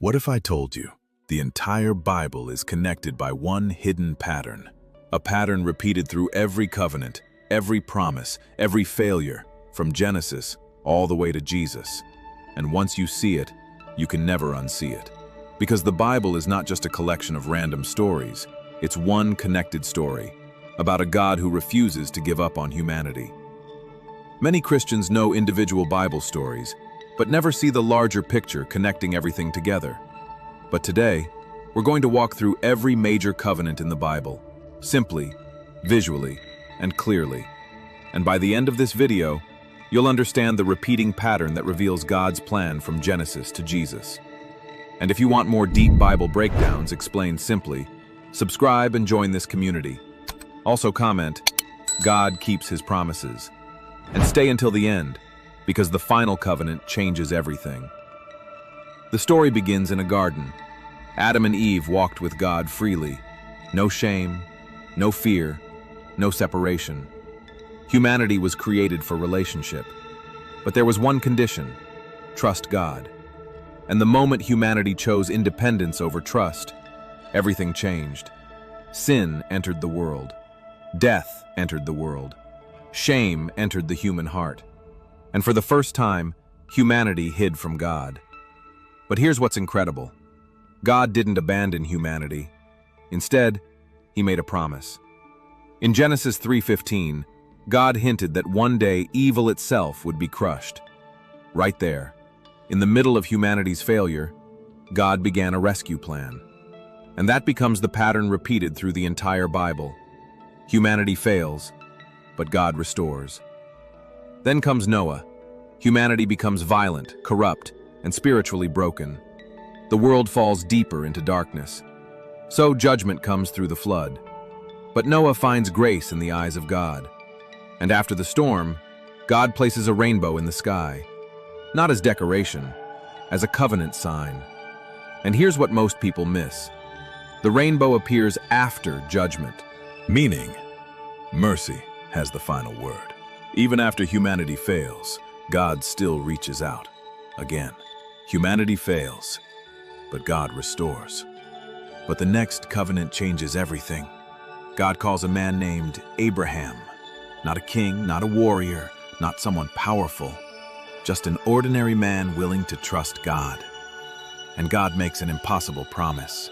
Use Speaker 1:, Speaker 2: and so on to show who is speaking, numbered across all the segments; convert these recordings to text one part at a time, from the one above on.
Speaker 1: What if I told you the entire Bible is connected by one hidden pattern? A pattern repeated through every covenant, every promise, every failure, from Genesis all the way to Jesus. And once you see it, you can never unsee it. Because the Bible is not just a collection of random stories, it's one connected story about a God who refuses to give up on humanity. Many Christians know individual Bible stories, but never see the larger picture connecting everything together. But today, we're going to walk through every major covenant in the Bible, simply, visually, and clearly. And by the end of this video, you'll understand the repeating pattern that reveals God's plan from Genesis to Jesus. And if you want more deep Bible breakdowns explained simply, subscribe and join this community. Also comment, God keeps his promises. And stay until the end, because the final covenant changes everything. The story begins in a garden. Adam and Eve walked with God freely. No shame, no fear, no separation. Humanity was created for relationship. But there was one condition: trust God. And the moment humanity chose independence over trust, everything changed. Sin entered the world. Death entered the world. Shame entered the human heart. And for the first time, humanity hid from God. But here's what's incredible. God didn't abandon humanity. Instead, he made a promise. In Genesis 3:15, God hinted that one day evil itself would be crushed. Right there, in the middle of humanity's failure, God began a rescue plan. And that becomes the pattern repeated through the entire Bible. Humanity fails, but God restores. Then comes Noah. Humanity becomes violent, corrupt, and spiritually broken. The world falls deeper into darkness. So judgment comes through the flood. But Noah finds grace in the eyes of God. And after the storm, God places a rainbow in the sky. Not as decoration, as a covenant sign. And here's what most people miss. The rainbow appears after judgment. Meaning, mercy has the final word. Even after humanity fails, God still reaches out. Again, humanity fails, but God restores. But the next covenant changes everything. God calls a man named Abraham. Not a king, not a warrior, not someone powerful. Just an ordinary man willing to trust God. And God makes an impossible promise.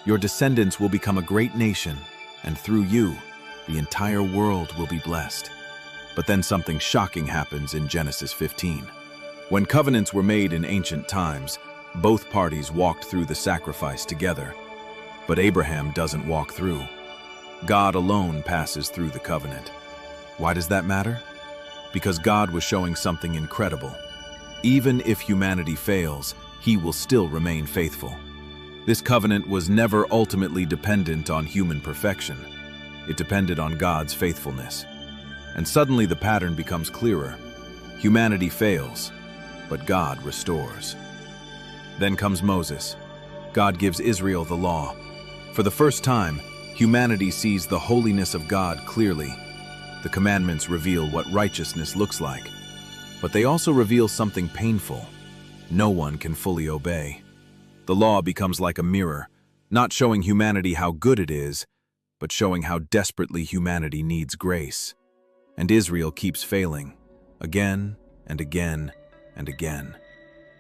Speaker 1: Your descendants will become a great nation, and through you, the entire world will be blessed. But then something shocking happens in Genesis 15. When covenants were made in ancient times, both parties walked through the sacrifice together. But Abraham doesn't walk through. God alone passes through the covenant. Why does that matter? Because God was showing something incredible. Even if humanity fails, he will still remain faithful. This covenant was never ultimately dependent on human perfection. It depended on God's faithfulness. And suddenly the pattern becomes clearer. Humanity fails, but God restores. Then comes Moses. God gives Israel the law. For the first time, humanity sees the holiness of God clearly. The commandments reveal what righteousness looks like. But they also reveal something painful. No one can fully obey. The law becomes like a mirror, not showing humanity how good it is, but showing how desperately humanity needs grace. And Israel keeps failing, again and again and again.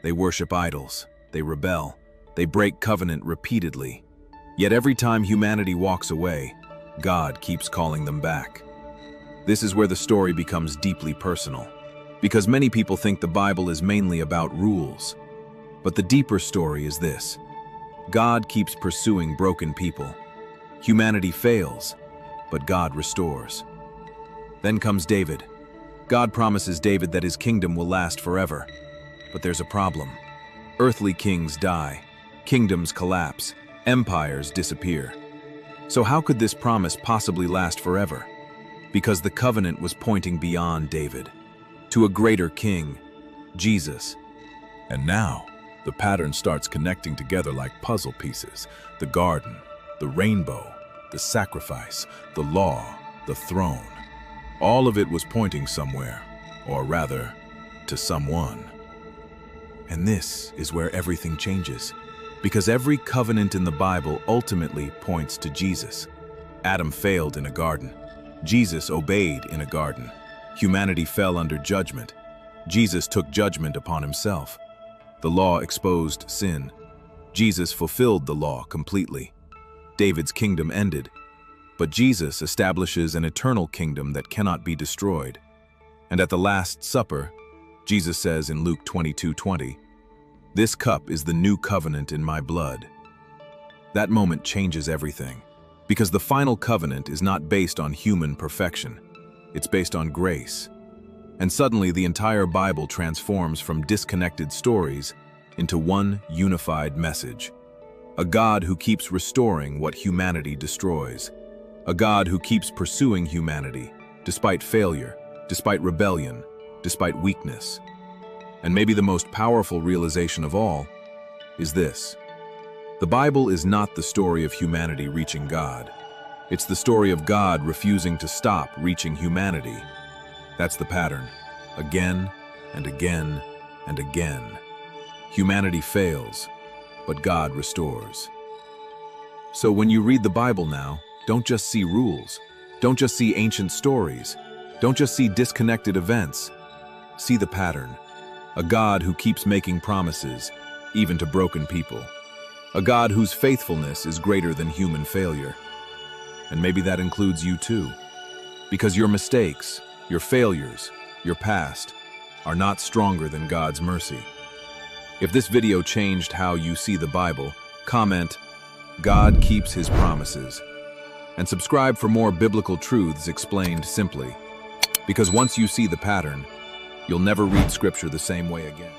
Speaker 1: They worship idols, they rebel, they break covenant repeatedly. Yet every time humanity walks away, God keeps calling them back. This is where the story becomes deeply personal, because many people think the Bible is mainly about rules. But the deeper story is this: God keeps pursuing broken people. Humanity fails, but God restores. Then comes David. God promises David that his kingdom will last forever. But there's a problem. Earthly kings die, kingdoms collapse, empires disappear. So how could this promise possibly last forever? Because the covenant was pointing beyond David, to a greater king, Jesus. And now, the pattern starts connecting together like puzzle pieces. The garden, the rainbow, the sacrifice, the law, the throne. All of it was pointing somewhere, or rather, to someone. And this is where everything changes. Because every covenant in the Bible ultimately points to Jesus. Adam failed in a garden. Jesus obeyed in a garden. Humanity fell under judgment. Jesus took judgment upon himself. The law exposed sin. Jesus fulfilled the law completely. David's kingdom ended, but Jesus establishes an eternal kingdom that cannot be destroyed. And at the Last Supper, Jesus says in Luke 22:20, "This cup is the new covenant in my blood." That moment changes everything, because the final covenant is not based on human perfection. It's based on grace. And suddenly the entire Bible transforms from disconnected stories into one unified message. A God who keeps restoring what humanity destroys. A God who keeps pursuing humanity, despite failure, despite rebellion, despite weakness. And maybe the most powerful realization of all is this. The Bible is not the story of humanity reaching God. It's the story of God refusing to stop reaching humanity. That's the pattern. Again and again and again. Humanity fails, but God restores. So when you read the Bible now, don't just see rules. Don't just see ancient stories. Don't just see disconnected events. See the pattern. A God who keeps making promises, even to broken people. A God whose faithfulness is greater than human failure. And maybe that includes you too. Because your mistakes, your failures, your past, are not stronger than God's mercy. If this video changed how you see the Bible, comment, "God keeps his promises." And subscribe for more biblical truths explained simply. Because once you see the pattern, you'll never read Scripture the same way again.